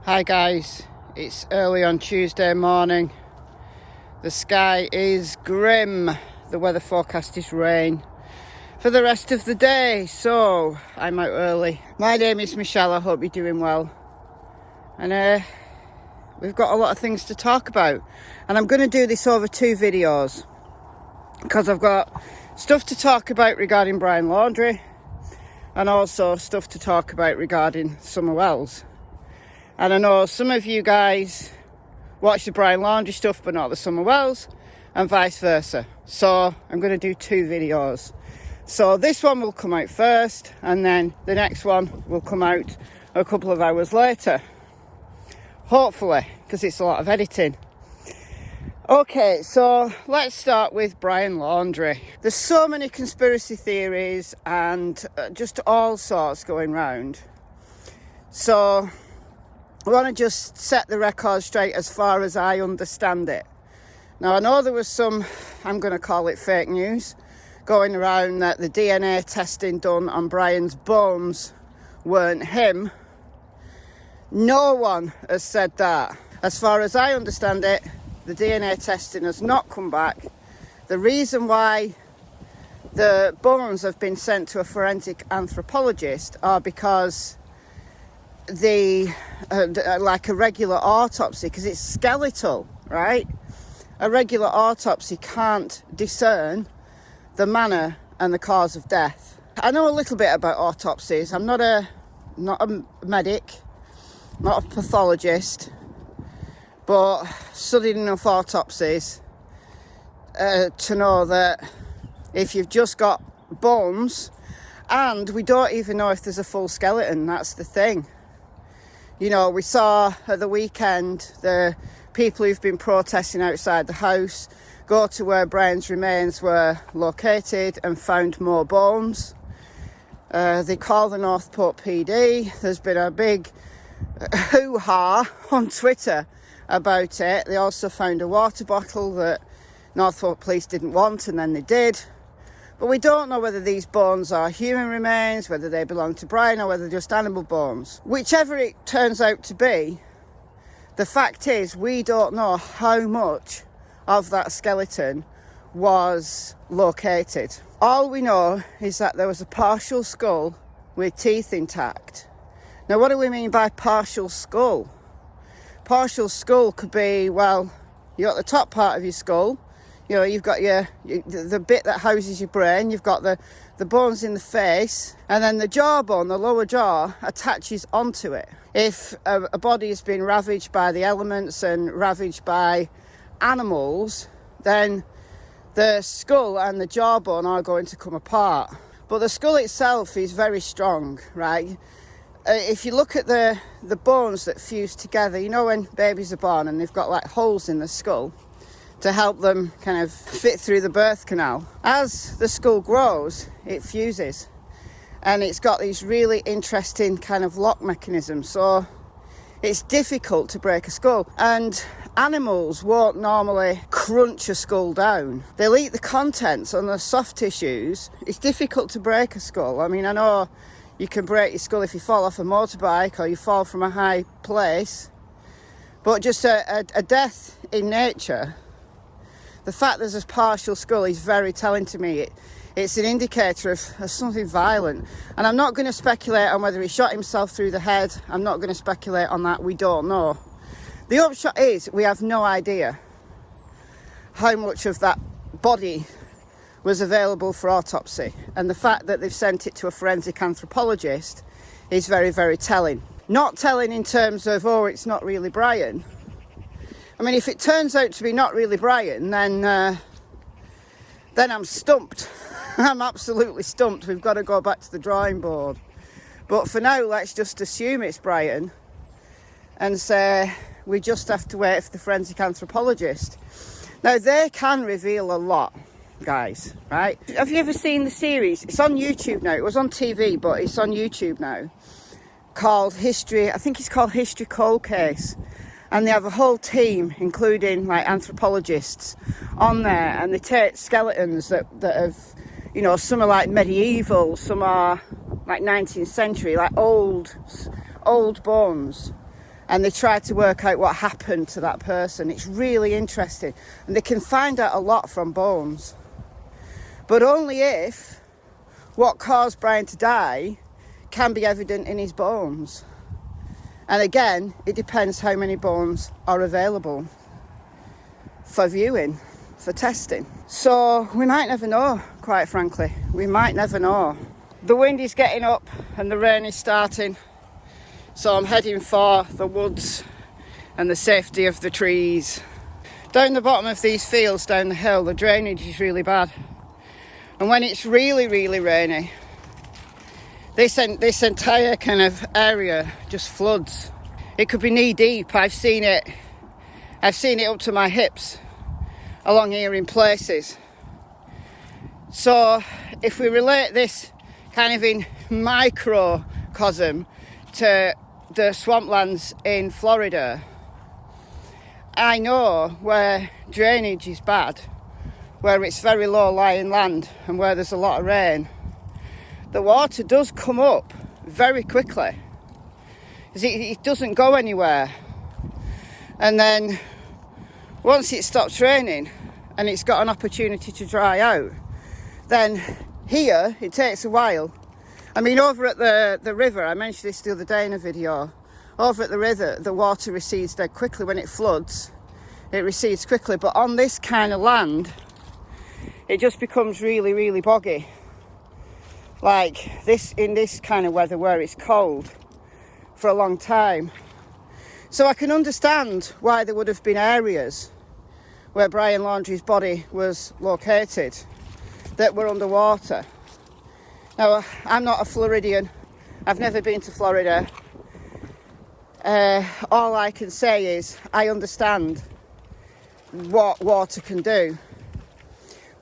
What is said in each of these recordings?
Hi guys, it's early on Tuesday morning. The sky is grim. The weather forecast is rain for the rest of the day, so I'm out early. My name is Michelle, I hope you're doing well. And we've got a lot of things to talk about. And I'm going to do this over 2 videos because I've got stuff to talk about regarding Brian Laundrie and also stuff to talk about regarding Summer Wells. And I know some of you guys watch the Brian Laundrie stuff but not the Summer Wells, and vice versa. So I'm going to do 2 videos. So this one will come out first, and then the next one will come out a couple of hours later. Hopefully, because it's a lot of editing. Okay, so let's start with Brian Laundrie. There's so many conspiracy theories and just all sorts going round. So I want to just set the record straight as far as I understand it. Now, I know there was some, I'm going to call it fake news, going around that the DNA testing done on Brian's bones weren't him. No one has said that. As far as I understand it, the DNA testing has not come back. The reason why the bones have been sent to a forensic anthropologist are because like a regular autopsy, because it's skeletal, right? A regular autopsy can't discern the manner and the cause of death. I know a little bit about autopsies. I'm not a medic, not a pathologist, but studied enough autopsies to know that if you've just got bones, and we don't even know if there's a full skeleton, that's the thing. You know, we saw at the weekend the people who've been protesting outside the house go to where Brian's remains were located and found more bones. They call the Northport PD. There's been a big hoo-ha on Twitter about it. They also found a water bottle that Northport police didn't want, and then they did. But we don't know whether these bones are human remains, whether they belong to Brian, or whether they're just animal bones. Whichever it turns out to be, the fact is we don't know how much of that skeleton was located. All we know is that there was a partial skull with teeth intact. Now, what do we mean by partial skull? Partial skull could be, well, you got the top part of your skull. You know, you've got the bit that houses your brain, you've got the bones in the face, and then the jawbone, the lower jaw, attaches onto it. If a body has been ravaged by the elements and ravaged by animals, then the skull and the jawbone are going to come apart. But the skull itself is very strong, right? If you look at the bones that fuse together, you know when babies are born and they've got like holes in the skull to help them kind of fit through the birth canal. As the skull grows, it fuses. And it's got these really interesting kind of lock mechanisms. So it's difficult to break a skull. And animals won't normally crunch a skull down. They'll eat the contents on the soft tissues. It's difficult to break a skull. I mean, I know you can break your skull if you fall off a motorbike or you fall from a high place. But just a death in nature, the fact there's a partial skull is very telling to me. It's an indicator of something violent. And I'm not going to speculate on whether he shot himself through the head. I'm not going to speculate on that. We don't know. The upshot is we have no idea how much of that body was available for autopsy. And the fact that they've sent it to a forensic anthropologist is very, very telling. Not telling in terms of, oh, it's not really Brian. I mean, if it turns out to be not really Brian, then I'm stumped. I'm absolutely stumped. We've got to go back to the drawing board. But for now, let's just assume it's Brian and say we just have to wait for the forensic anthropologist. Now, they can reveal a lot, guys, right? Have you ever seen the series? It's on YouTube now. It was on TV, but it's on YouTube now. Called History, I think it's called History Cold Case. And they have a whole team, including like anthropologists on there, and they take skeletons that have, you know, some are like medieval, some are like 19th century, like old bones, and they try to work out what happened to that person. It's really interesting, and they can find out a lot from bones, but only if what caused Brian to die can be evident in his bones. And again, it depends how many bones are available for viewing, for testing. So we might never know, quite frankly. We might never know. The wind is getting up and the rain is starting. So I'm heading for the woods and the safety of the trees. Down the bottom of these fields, down the hill, the drainage is really bad. And when it's really, really rainy, this entire kind of area just floods. It could be knee deep. I've seen it up to my hips along here in places. So if we relate this kind of in microcosm to the swamplands in Florida, I know where drainage is bad, where it's very low lying land and where there's a lot of rain, the water does come up very quickly. It doesn't go anywhere. And then once it stops raining and it's got an opportunity to dry out, then here it takes a while. I mean, over at the river, I mentioned this the other day in a video, over at the river the water recedes dead quickly. When it floods, it recedes quickly, but on this kind of land it just becomes really, really boggy. Like this, in this kind of weather where it's cold for a long time. So I can understand why there would have been areas where Brian Laundrie's body was located that were underwater. Now, I'm not a Floridian. I've never been to Florida. All I can say is I understand what water can do.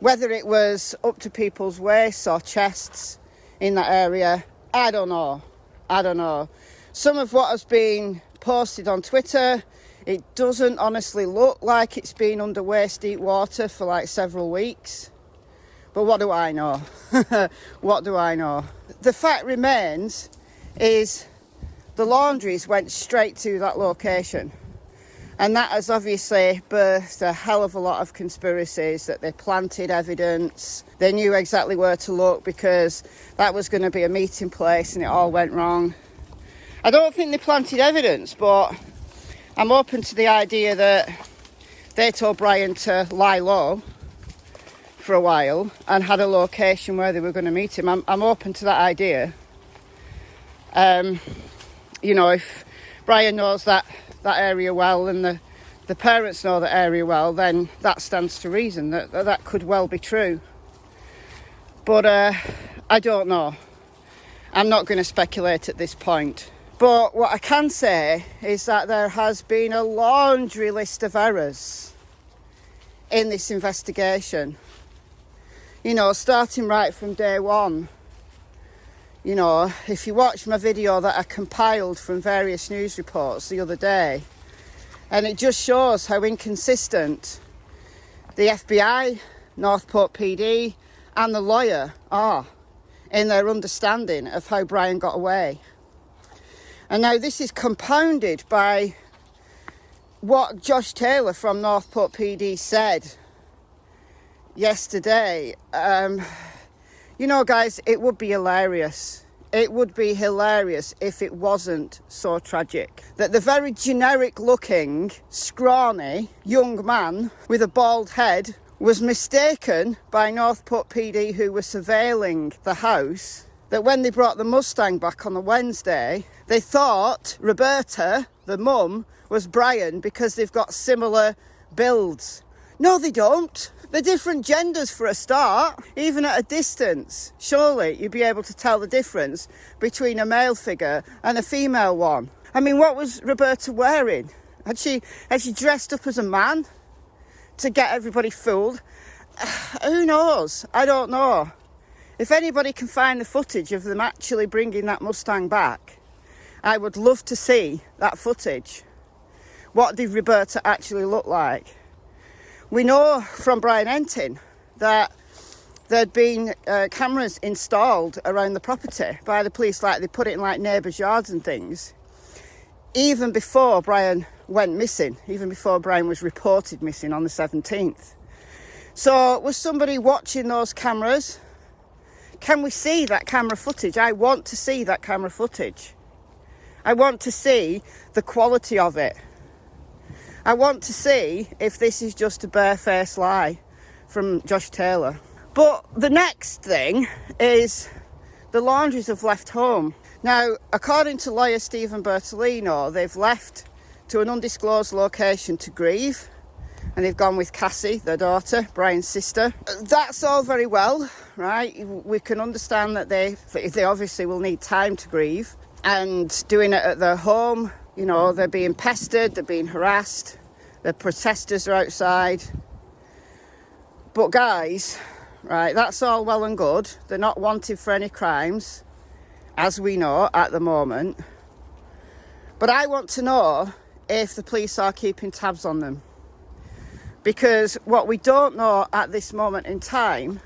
Whether it was up to people's waists or chests in that area, I don't know. Some of what has been posted on Twitter, it doesn't honestly look like it's been under waist deep water for like several weeks. But what do I know? What do I know? The fact remains is the Laundries went straight to that location. And that has obviously birthed a hell of a lot of conspiracies, that they planted evidence. They knew exactly where to look because that was going to be a meeting place and it all went wrong. I don't think they planted evidence, but I'm open to the idea that they told Brian to lie low for a while and had a location where they were going to meet him. I'm open to that idea. You know, if Brian knows that area well and the parents know that area well, then that stands to reason that could well be true. But I don't know. I'm not going to speculate at this point. But what I can say is that there has been a laundry list of errors in this investigation. You know, starting right from day one. You know, if you watch my video that I compiled from various news reports the other day, and it just shows how inconsistent the FBI, Northport PD and the lawyer are in their understanding of how Brian got away. And now this is compounded by what Josh Taylor from Northport PD said yesterday. You know, guys, it would be hilarious. It would be hilarious if it wasn't so tragic. That the very generic looking, scrawny young man with a bald head was mistaken by Northport PD, who were surveilling the house, that when they brought the Mustang back on the Wednesday, they thought Roberta, the mum, was Brian because they've got similar builds. No, they don't. They're different genders for a start. Even at a distance, surely you'd be able to tell the difference between a male figure and a female one. I mean, what was Roberta wearing? Had she dressed up as a man to get everybody fooled? Who knows? I don't know. If anybody can find the footage of them actually bringing that Mustang back, I would love to see that footage. What did Roberta actually look like? We know from Brian Entin that there'd been cameras installed around the property by the police, like they put it in like neighbours' yards and things. even before Brian went missing, even before Brian was reported missing on the 17th. So was somebody watching those cameras? Can we see that camera footage? I want to see that camera footage. I want to see the quality of it. I want to see if this is just a barefaced lie from Josh Taylor. But the next thing is the Laundries have left home. Now, according to lawyer Stephen Bertolino, they've left to an undisclosed location to grieve, and they've gone with Cassie, their daughter, Brian's sister. That's all very well, right? We can understand that they obviously will need time to grieve, and doing it at their home, you know, they're being pestered, they're being harassed, the protesters are outside. But guys, right, that's all well and good. They're not wanted for any crimes, as we know at the moment. But I want to know if the police are keeping tabs on them. Because what we don't know at this moment in time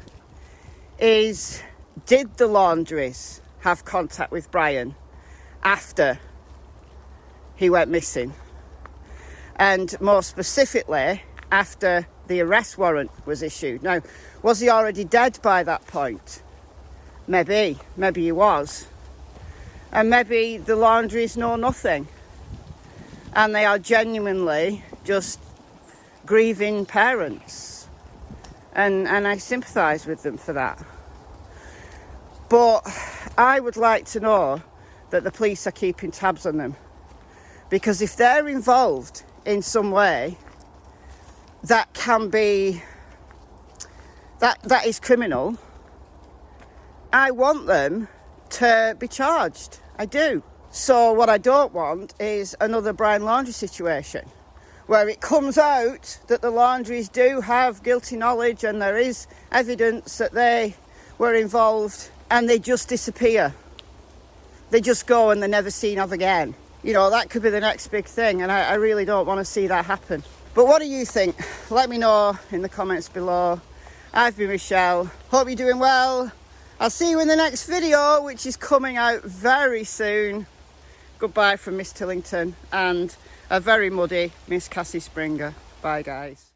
is, did the Laundries have contact with Brian after he went missing? And more specifically, after the arrest warrant was issued. Now, was he already dead by that point? Maybe he was. And maybe the Laundries know nothing. And they are genuinely just grieving parents. And I sympathise with them for that. But I would like to know that the police are keeping tabs on them. Because if they're involved in some way, that can be, that is criminal. I want them to be charged. I do. So what I don't want is another Brian Laundrie situation where it comes out that the Laundries do have guilty knowledge and there is evidence that they were involved, and they just disappear. They just go and they're never seen of again. You know, that could be the next big thing, and I really don't want to see that happen. But what do you think? Let me know in the comments below. I've been Michelle. Hope you're doing well. I'll see you in the next video, which is coming out very soon. Goodbye from Miss Tillington and a very muddy Miss Cassie Springer. Bye, guys.